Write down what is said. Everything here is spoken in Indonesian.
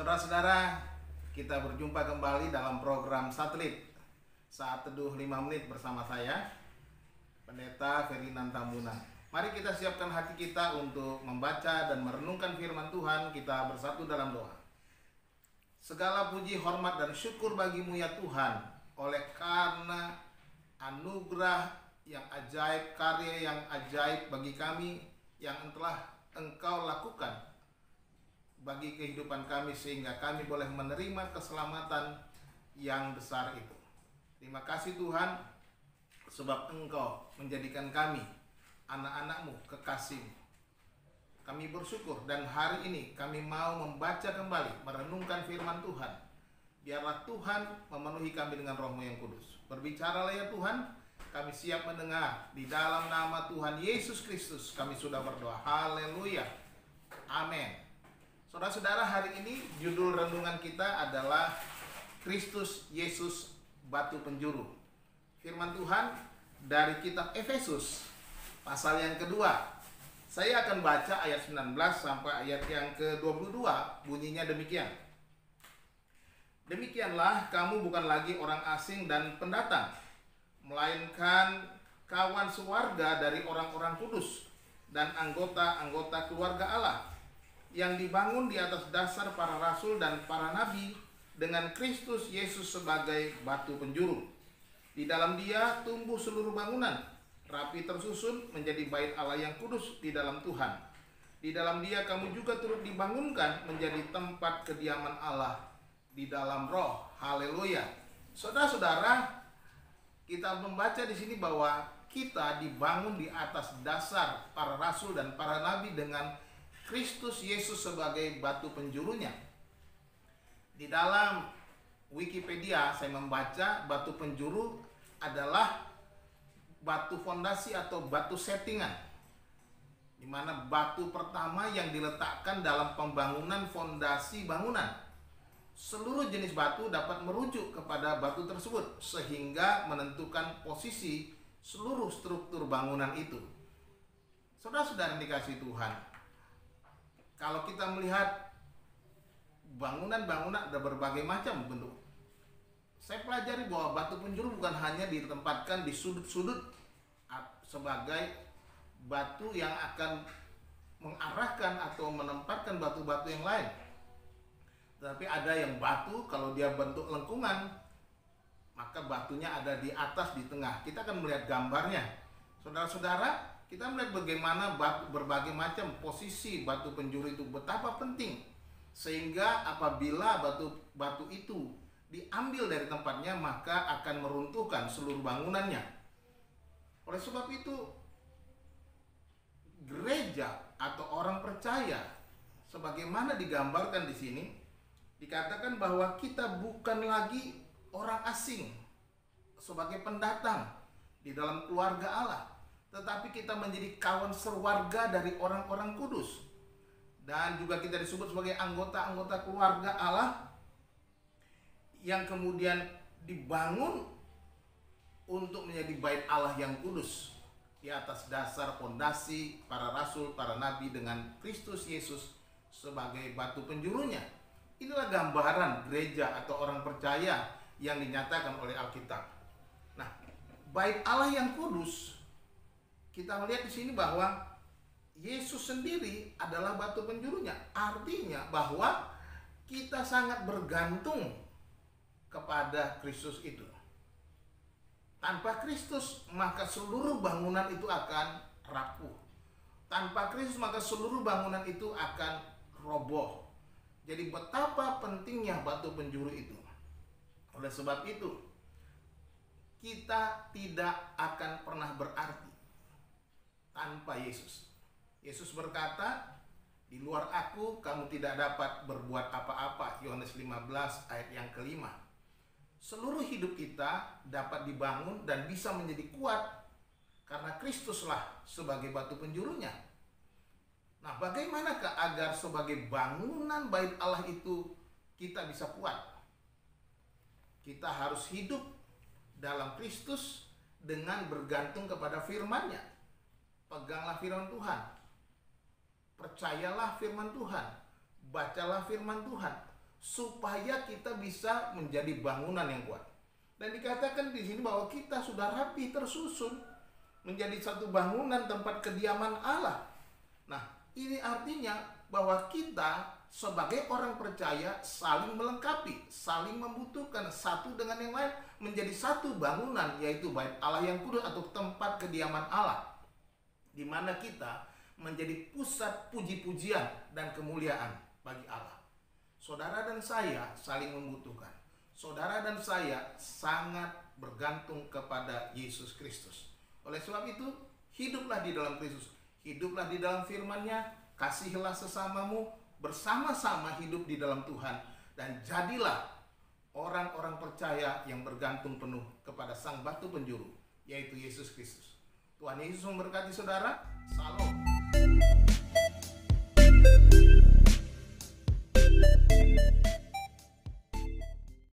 Saudara-saudara, kita berjumpa kembali dalam program Satelit Saat Teduh 5 Menit bersama saya, Pendeta Ferdinand Tambunan. Mari kita siapkan hati kita untuk membaca dan merenungkan firman Tuhan. Kita bersatu dalam doa. Segala puji, hormat, dan syukur bagimu ya Tuhan, oleh karena anugerah yang ajaib, karya yang ajaib bagi kami yang telah Engkau lakukan bagi kehidupan kami, sehingga kami boleh menerima keselamatan yang besar itu. Terima kasih Tuhan, sebab Engkau menjadikan kami anak-anak-Mu, kekasih-Mu. Kami bersyukur, dan hari ini kami mau membaca kembali, merenungkan firman Tuhan. Biarlah Tuhan memenuhi kami dengan Roh-Mu yang kudus. Berbicaralah ya Tuhan, kami siap mendengar. Di dalam nama Tuhan Yesus Kristus kami sudah berdoa. Haleluya. Amin. Saudara-saudara, hari ini judul renungan kita adalah Kristus Yesus Batu Penjuru. Firman Tuhan dari kitab Efesus pasal yang kedua. Saya akan baca ayat 19 sampai ayat yang ke-22. Bunyinya demikian. Demikianlah kamu bukan lagi orang asing dan pendatang, melainkan kawan sewarga dari orang-orang kudus dan anggota-anggota keluarga Allah, yang dibangun di atas dasar para rasul dan para nabi, dengan Kristus Yesus sebagai batu penjuru. Di dalam Dia tumbuh seluruh bangunan, rapi tersusun menjadi bait Allah yang kudus di dalam Tuhan. Di dalam Dia kamu juga turut dibangunkan menjadi tempat kediaman Allah di dalam Roh. Haleluya. Saudara-saudara, kita membaca di sini bahwa kita dibangun di atas dasar para rasul dan para nabi dengan Kristus Yesus sebagai batu penjurunya. Di dalam Wikipedia saya membaca batu penjuru adalah batu fondasi atau batu settingan, di mana batu pertama yang diletakkan dalam pembangunan fondasi bangunan. Seluruh jenis batu dapat merujuk kepada batu tersebut sehingga menentukan posisi seluruh struktur bangunan itu. Saudara-saudara dikasihi Tuhan, kalau kita melihat bangunan-bangunan ada berbagai macam bentuk. Saya pelajari bahwa batu penjuru bukan hanya ditempatkan di sudut-sudut sebagai batu yang akan mengarahkan atau menempatkan batu-batu yang lain. Tapi ada yang batu kalau dia bentuk lengkungan, maka batunya ada di atas, di tengah. Kita akan melihat gambarnya. Saudara-saudara, kita melihat bagaimana berbagai macam posisi batu penjuru itu betapa penting, sehingga apabila batu itu diambil dari tempatnya maka akan meruntuhkan seluruh bangunannya. Oleh sebab itu, gereja atau orang percaya sebagaimana digambarkan di sini, dikatakan bahwa kita bukan lagi orang asing sebagai pendatang di dalam keluarga Allah, tetapi kita menjadi kawan sewarga dari orang-orang kudus. Dan juga kita disebut sebagai anggota-anggota keluarga Allah yang kemudian dibangun untuk menjadi bait Allah yang kudus di atas dasar fondasi para rasul, para nabi dengan Kristus Yesus sebagai batu penjurunya. Inilah gambaran gereja atau orang percaya yang dinyatakan oleh Alkitab. Nah, bait Allah yang kudus, kita melihat di sini bahwa Yesus sendiri adalah batu penjurunya. Artinya bahwa kita sangat bergantung kepada Kristus itu. Tanpa Kristus maka seluruh bangunan itu akan rapuh. Tanpa Kristus maka seluruh bangunan itu akan roboh. Jadi betapa pentingnya batu penjuru itu. Oleh sebab itu, kita tidak akan pernah berarti tanpa Yesus. Yesus berkata, di luar aku kamu tidak dapat berbuat apa-apa. Yohanes 15 ayat yang kelima. Seluruh hidup kita dapat dibangun dan bisa menjadi kuat karena Kristuslah sebagai batu penjurunya. Nah, bagaimanakah agar sebagai bangunan bait Allah itu kita bisa kuat? Kita harus hidup dalam Kristus dengan bergantung kepada firman-Nya. Peganglah firman Tuhan. Percayalah firman Tuhan. Bacalah firman Tuhan. supaya kita bisa menjadi bangunan yang kuat. Dan dikatakan di sini bahwa kita sudah rapi tersusun menjadi satu bangunan tempat kediaman Allah. Nah, ini artinya bahwa kita sebagai orang percaya saling melengkapi, saling membutuhkan satu dengan yang lain menjadi satu bangunan, yaitu bait Allah yang kudus atau tempat kediaman Allah, di mana kita menjadi pusat puji-pujian dan kemuliaan bagi Allah. Saudara dan saya saling membutuhkan. Saudara dan saya sangat bergantung kepada Yesus Kristus. Oleh sebab itu, hiduplah di dalam Kristus, hiduplah di dalam firman-Nya, kasihilah sesamamu, bersama-sama hidup di dalam Tuhan, dan jadilah orang-orang percaya yang bergantung penuh kepada Sang Batu Penjuru, yaitu Yesus Kristus. Tuhan Yesus memberkati saudara. Salam.